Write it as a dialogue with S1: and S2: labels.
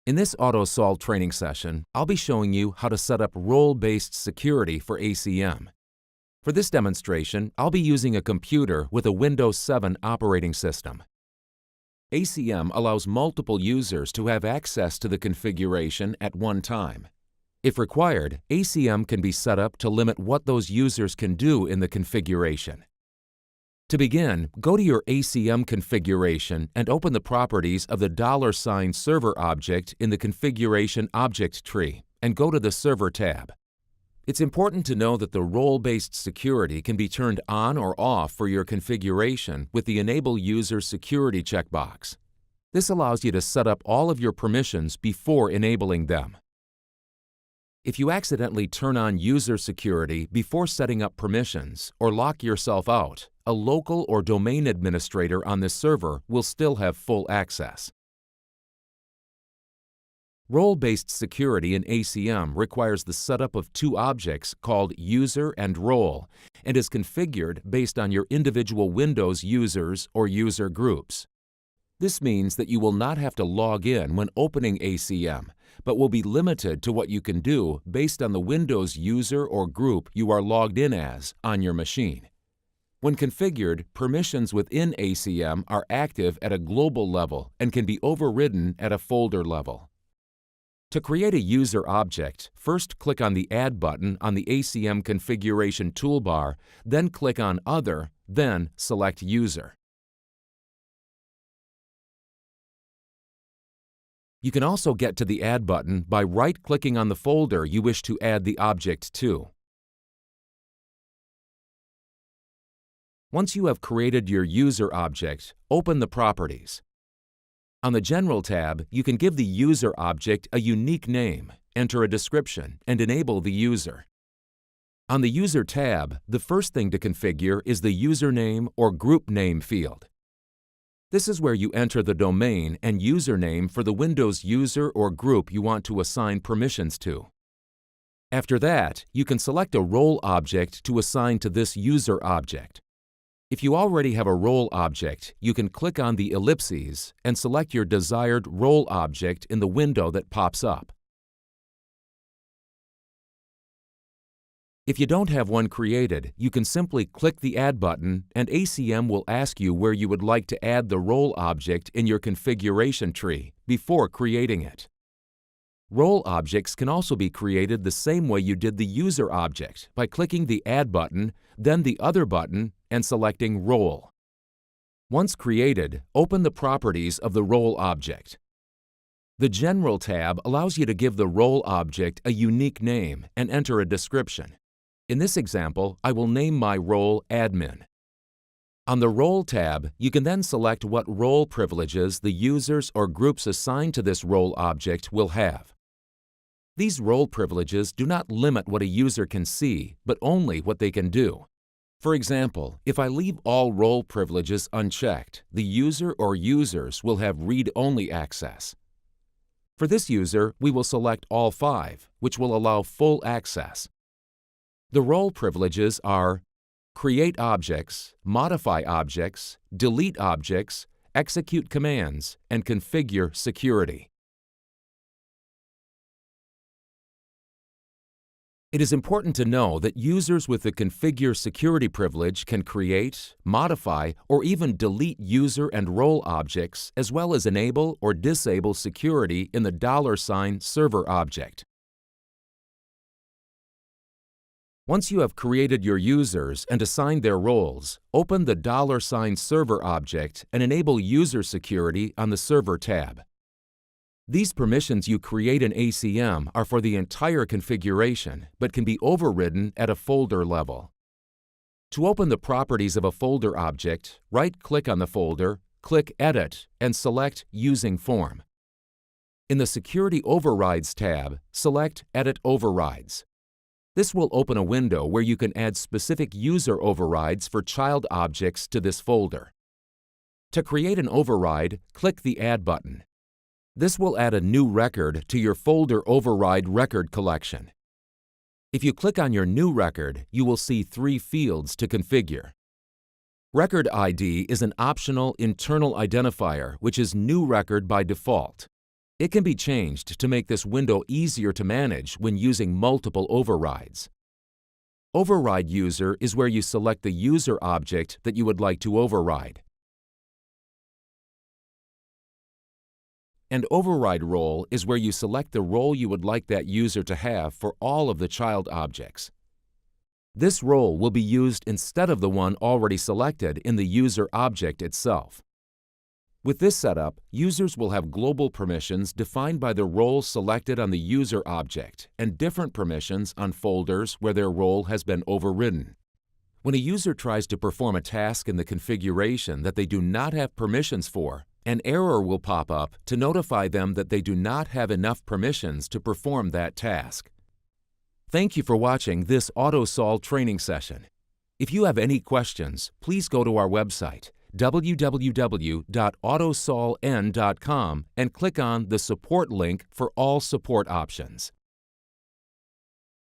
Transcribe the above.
S1: In this AUTOSOL training session, I'll be showing you how to set up role-based security for ACM. For this demonstration, I'll be using a computer with a Windows 7 operating system. ACM allows multiple users to have access to the configuration at one time. If required, ACM can be set up to limit what those users can do in the configuration. To begin, go to your ACM configuration and open the properties of the $ server object in the Configuration Object Tree and go to the Server tab. It's important to know that the role-based security can be turned on or off for your configuration with the Enable User Security checkbox. This allows you to set up all of your permissions before enabling them. If you accidentally turn on user security before setting up permissions or lock yourself out, a local or domain administrator on this server will still have full access. Role-based security in ACM requires the setup of two objects called user and role and is configured based on your individual Windows users or user groups. This means that you will not have to log in when opening ACM, but will be limited to what you can do based on the Windows user or group you are logged in as on your machine. When configured, permissions within ACM are active at a global level and can be overridden at a folder level. To create a user object, first click on the Add button on the ACM configuration toolbar, then click on Other, then select User. You can also get to the Add button by right-clicking on the folder you wish to add the object to. Once you have created your user object, open the Properties. On the General tab, you can give the user object a unique name, enter a description, and enable the user. On the User tab, the first thing to configure is the username or group name field. This is where you enter the domain and username for the Windows user or group you want to assign permissions to. After that, you can select a role object to assign to this user object. If you already have a role object, you can click on the ellipses and select your desired role object in the window that pops up. If you don't have one created, you can simply click the Add button and ACM will ask you where you would like to add the role object in your configuration tree before creating it. Role objects can also be created the same way you did the user object by clicking the Add button, then the Other button, and selecting Role. Once created, open the properties of the role object. The General tab allows you to give the role object a unique name and enter a description. In this example, I will name my role Admin. On the Role tab, you can then select what role privileges the users or groups assigned to this role object will have. These role privileges do not limit what a user can see, but only what they can do. For example, if I leave all role privileges unchecked, the user or users will have read-only access. For this user, we will select all 5, which will allow full access. The role privileges are Create Objects, Modify Objects, Delete Objects, Execute Commands, and Configure Security. It is important to know that users with the Configure Security privilege can create, modify, or even delete user and role objects, as well as enable or disable security in the $ server object. Once you have created your users and assigned their roles, open the $ server object and enable user security on the Server tab. These permissions you create in ACM are for the entire configuration, but can be overridden at a folder level. To open the properties of a folder object, right-click on the folder, click Edit, and select Using Form. In the Security Overrides tab, select Edit Overrides. This will open a window where you can add specific user overrides for child objects to this folder. To create an override, click the Add button. This will add a new record to your folder override record collection. If you click on your new record, you will see 3 fields to configure. Record ID is an optional internal identifier which is new record by default. It can be changed to make this window easier to manage when using multiple overrides. Override user is where you select the user object that you would like to override. And override role is where you select the role you would like that user to have for all of the child objects. This role will be used instead of the one already selected in the user object itself. With this setup, users will have global permissions defined by the role selected on the user object and different permissions on folders where their role has been overridden. When a user tries to perform a task in the configuration that they do not have permissions for, an error will pop up to notify them that they do not have enough permissions to perform that task. Thank you for watching this AUTOSOL training session. If you have any questions, please go to our website, www.autosoln.com, and click on the Support link for all support options.